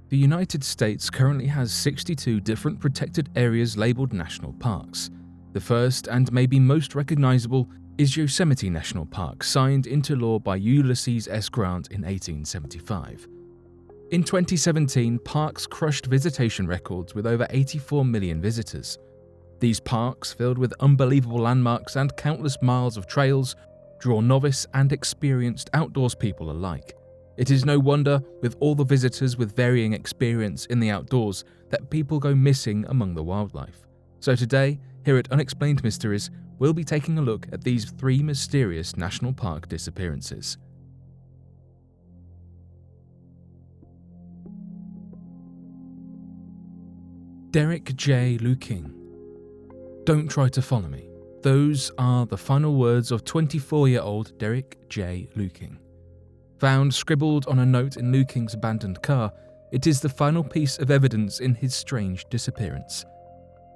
The United States currently has 62 different protected areas labeled national parks. The first and maybe most recognizable is Yosemite National Park, signed into law by Ulysses S. Grant in 1875. In 2017, parks crushed visitation records with over 84 million visitors. These parks, filled with unbelievable landmarks and countless miles of trails, draw novice and experienced outdoors people alike. It is no wonder, with all the visitors with varying experience in the outdoors, that people go missing among the wildlife. So today, here at Unexplained Mysteries, we'll be taking a look at these 3 mysterious national park disappearances. Derek J. Luking. Don't try to follow me. Those are the final words of 24-year-old Derek J. Luking. Found scribbled on a note in Luking's abandoned car, it is the final piece of evidence in his strange disappearance.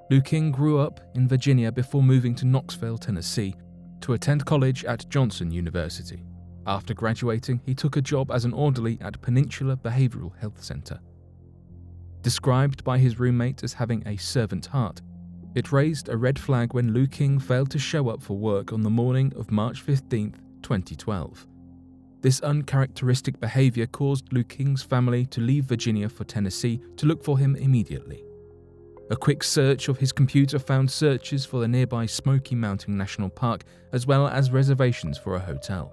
Luking grew up in Virginia before moving to Knoxville, Tennessee, to attend college at Johnson University. After graduating, he took a job as an orderly at Peninsula Behavioral Health Center. Described by his roommate as having a servant heart, it raised a red flag when Luking failed to show up for work on the morning of March 15, 2012. This uncharacteristic behavior caused Luking's family to leave Virginia for Tennessee to look for him immediately. A quick search of his computer found searches for the nearby Smoky Mountain National Park as well as reservations for a hotel.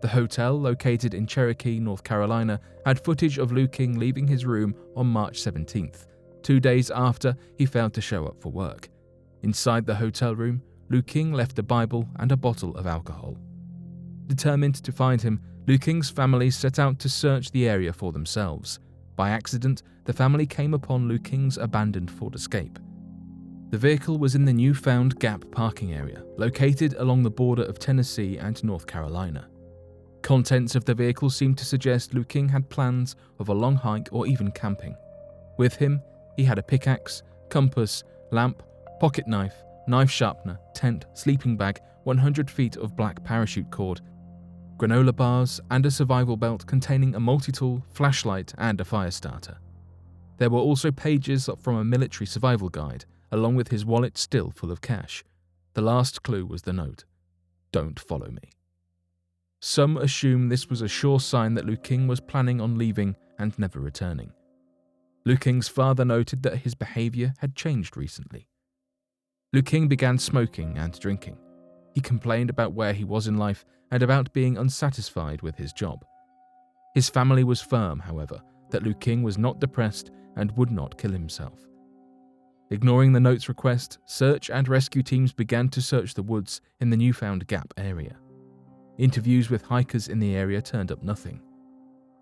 The hotel, located in Cherokee, North Carolina, had footage of Luking leaving his room on March 17th, 2 days after he failed to show up for work. Inside the hotel room, Luking left a Bible and a bottle of alcohol. Determined to find him, Luking's family set out to search the area for themselves. By accident, the family came upon Luking's abandoned Ford Escape. The vehicle was in the newfound Gap parking area, located along the border of Tennessee and North Carolina. Contents of the vehicle seemed to suggest Luking had plans of a long hike or even camping. With him, he had a pickaxe, compass, lamp, pocket knife, knife sharpener, tent, sleeping bag, 100 feet of black parachute cord, granola bars, and a survival belt containing a multi-tool, flashlight, and a fire starter. There were also pages from a military survival guide, along with his wallet still full of cash. The last clue was the note, "Don't follow me." Some assume this was a sure sign that Luking was planning on leaving and never returning. Luking's father noted that his behavior had changed recently. Luking began smoking and drinking. He complained about where he was in life and about being unsatisfied with his job. His family was firm, however, that Luking was not depressed and would not kill himself. Ignoring the note's request, search and rescue teams began to search the woods in the newfound Gap area. Interviews with hikers in the area turned up nothing.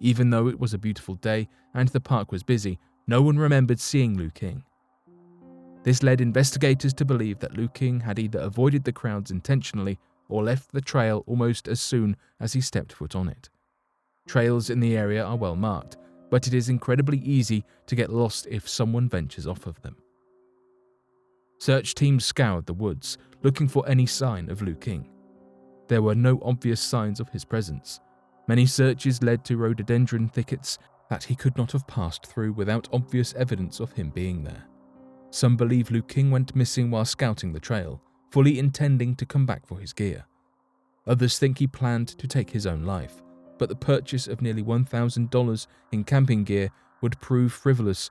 Even though it was a beautiful day and the park was busy, no one remembered seeing Luking. This led investigators to believe that Luking had either avoided the crowds intentionally or left the trail almost as soon as he stepped foot on it. Trails in the area are well marked, but it is incredibly easy to get lost if someone ventures off of them. Search teams scoured the woods, looking for any sign of Luking. There were no obvious signs of his presence. Many searches led to rhododendron thickets that he could not have passed through without obvious evidence of him being there. Some believe Luking went missing while scouting the trail, fully intending to come back for his gear. Others think he planned to take his own life, but the purchase of nearly $1,000 in camping gear would prove frivolous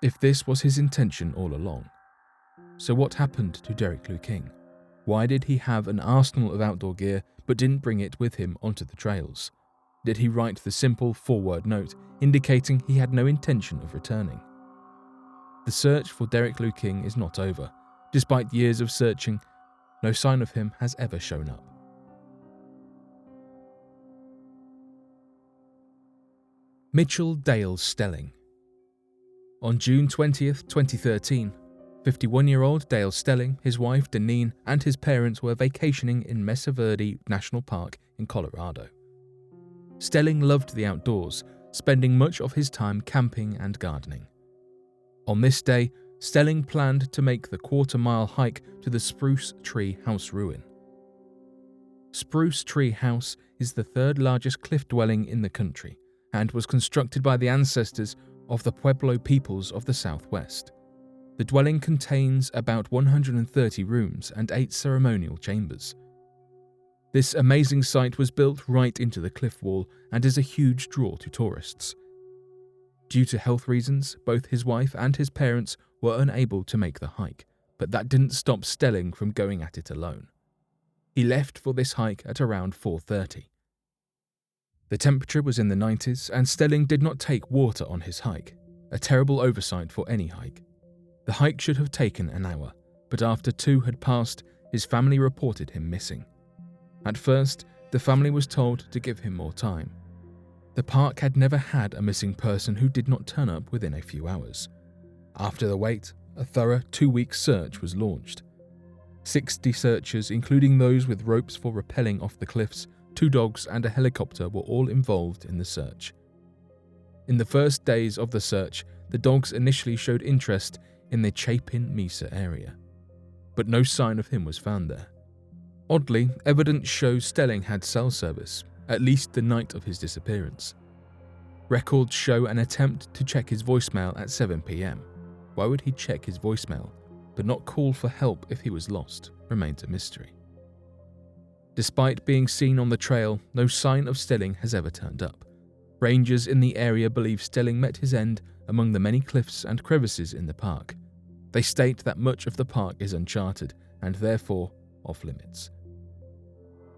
if this was his intention all along. So what happened to Derek Luking? Why did he have an arsenal of outdoor gear but didn't bring it with him onto the trails? Did he write the simple 4-word note indicating he had no intention of returning? The search for Derek Luking is not over. Despite years of searching, no sign of him has ever shown up. Mitchell Dale Stelling. On June 20th, 2013, 51-year-old Dale Stelling, his wife Deneen, and his parents were vacationing in Mesa Verde National Park in Colorado. Stelling loved the outdoors, spending much of his time camping and gardening. On this day, Stelling planned to make the quarter-mile hike to the Spruce Tree House ruin. Spruce Tree House is the third largest cliff dwelling in the country and was constructed by the ancestors of the Pueblo peoples of the Southwest. The dwelling contains about 130 rooms and 8 ceremonial chambers. This amazing site was built right into the cliff wall and is a huge draw to tourists. Due to health reasons, both his wife and his parents were unable to make the hike, but that didn't stop Stelling from going at it alone. He left for this hike at around 4:30. The temperature was in the 90s and Stelling did not take water on his hike, a terrible oversight for any hike. The hike should have taken an hour, but after 2 had passed, his family reported him missing. At first, the family was told to give him more time. The park had never had a missing person who did not turn up within a few hours. After the wait, a thorough 2-week search was launched. 60 searchers, including those with ropes for rappelling off the cliffs, 2 dogs and a helicopter were all involved in the search. In the first days of the search, the dogs initially showed interest in the Chapin Mesa area, but no sign of him was found there. Oddly, evidence shows Stelling had cell service, at least the night of his disappearance. Records show an attempt to check his voicemail at 7 p.m. Why would he check his voicemail, but not call for help if he was lost, remains a mystery. Despite being seen on the trail, no sign of Stelling has ever turned up. Rangers in the area believe Stelling met his end among the many cliffs and crevices in the park. They state that much of the park is uncharted and therefore off-limits.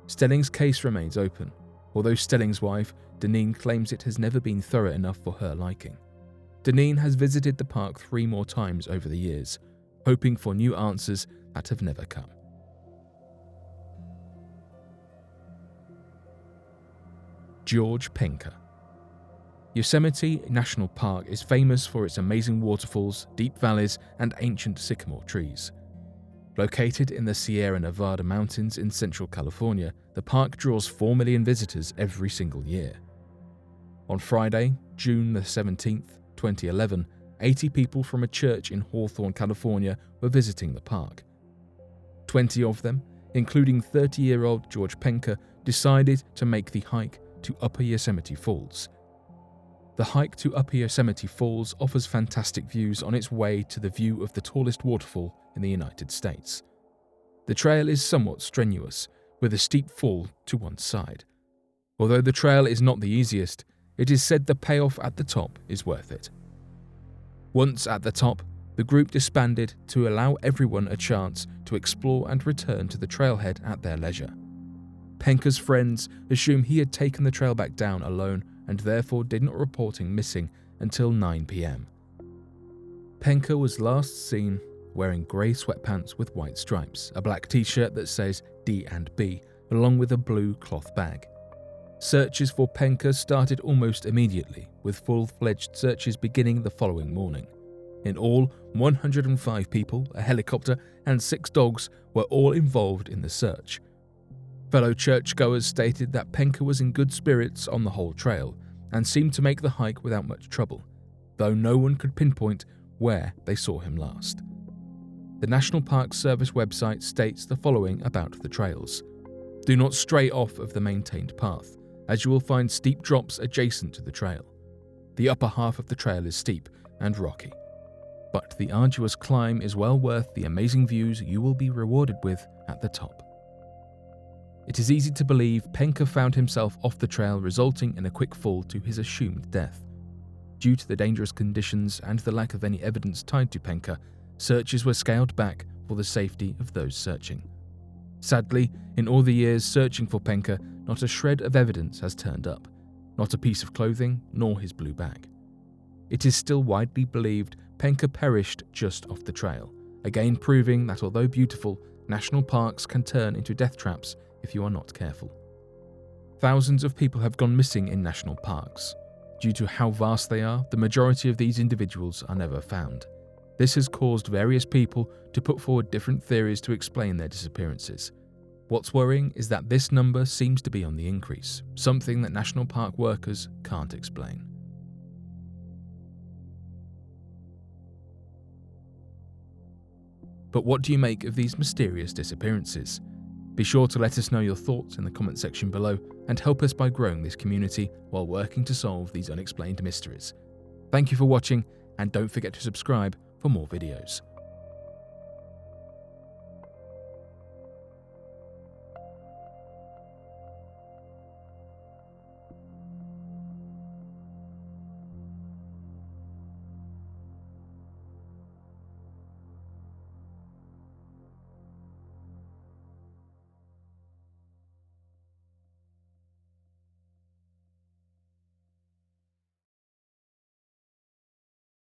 Stelling's case remains open, although Stelling's wife, Deneen, claims it has never been thorough enough for her liking. Deneen has visited the park 3 more times over the years, hoping for new answers that have never come. George Penker. Yosemite National Park is famous for its amazing waterfalls, deep valleys, and ancient sycamore trees. Located in the Sierra Nevada mountains in central California, the park draws 4 million visitors every single year. On Friday, June the 17th, 2011, 80 people from a church in Hawthorne, California were visiting the park. 20 of them, including 30-year-old George Penker, decided to make the hike to Upper Yosemite Falls. The hike to Upper Yosemite Falls offers fantastic views on its way to the view of the tallest waterfall in the United States. The trail is somewhat strenuous, with a steep fall to one side. Although the trail is not the easiest, it is said the payoff at the top is worth it. Once at the top, the group disbanded to allow everyone a chance to explore and return to the trailhead at their leisure. Penker's friends assume he had taken the trail back down alone and therefore did not report him missing until 9 p.m. Penker was last seen wearing grey sweatpants with white stripes, a black t-shirt that says D&B, along with a blue cloth bag. Searches for Penker started almost immediately, with full-fledged searches beginning the following morning. In all, 105 people, a helicopter, and 6 dogs were all involved in the search. Fellow churchgoers stated that Penker was in good spirits on the whole trail and seemed to make the hike without much trouble, though no one could pinpoint where they saw him last. The National Park Service website states the following about the trails. Do not stray off of the maintained path, as you will find steep drops adjacent to the trail. The upper half of the trail is steep and rocky, but the arduous climb is well worth the amazing views you will be rewarded with at the top. It is easy to believe Penker found himself off the trail, resulting in a quick fall to his assumed death. Due to the dangerous conditions and the lack of any evidence tied to Penker, searches were scaled back for the safety of those searching. Sadly, in all the years searching for Penker, not a shred of evidence has turned up, not a piece of clothing, nor his blue bag. It is still widely believed Penker perished just off the trail, again proving that although beautiful, national parks can turn into death traps if you are not careful. Thousands of people have gone missing in national parks. Due to how vast they are, the majority of these individuals are never found. This has caused various people to put forward different theories to explain their disappearances. What's worrying is that this number seems to be on the increase, something that national park workers can't explain. But what do you make of these mysterious disappearances? Be sure to let us know your thoughts in the comment section below and help us by growing this community while working to solve these unexplained mysteries. Thank you for watching, and don't forget to subscribe for more videos.